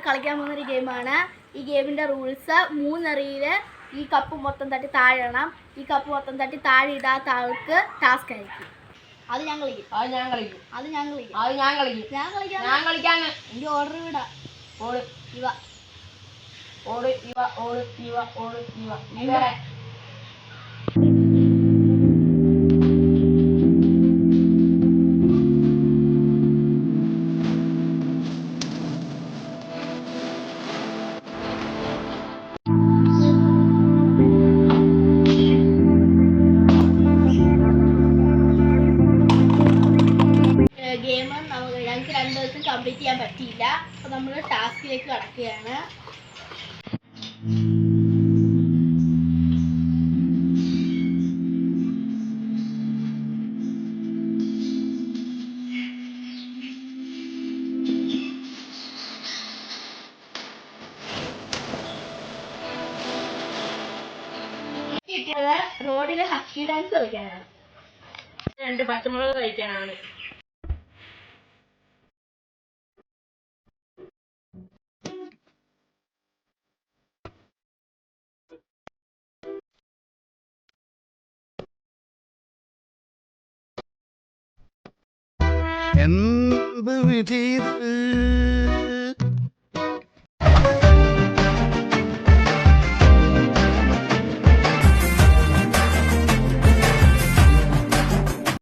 കളിക്കാൻ പോകുന്നൊരു ഗെയിമാണ്. ഈ ഗെയിമിൻ്റെ റൂൾസ് 3 എറിയിൽ ഈ കപ്പ് മൊത്തം തട്ടി താഴെ ഇടണം. ഈ കപ്പ് മൊത്തം തട്ടി താഴെ ഇടാത്ത ആൾക്ക് ടാസ്ക് ആയിരിക്കും. അത് ഞാൻ കളിക്കും. എൻ്റെ ഓർഡർ വിടാം. ഗെയിം ഞങ്ങൾക്ക് 2 ദിവസം കംപ്ലീറ്റ് ചെയ്യാൻ പറ്റിയില്ല. അപ്പോൾ നമ്മൾ ടാസ്കിലേക്ക് കടക്കുകയാണ്. റോഡിലെ ഹക്കി ഡാൻസ് കളിക്കാനാണ്. 2 പച്ചമുളക് കഴിക്കാനാണ്. എന്ത് വിധി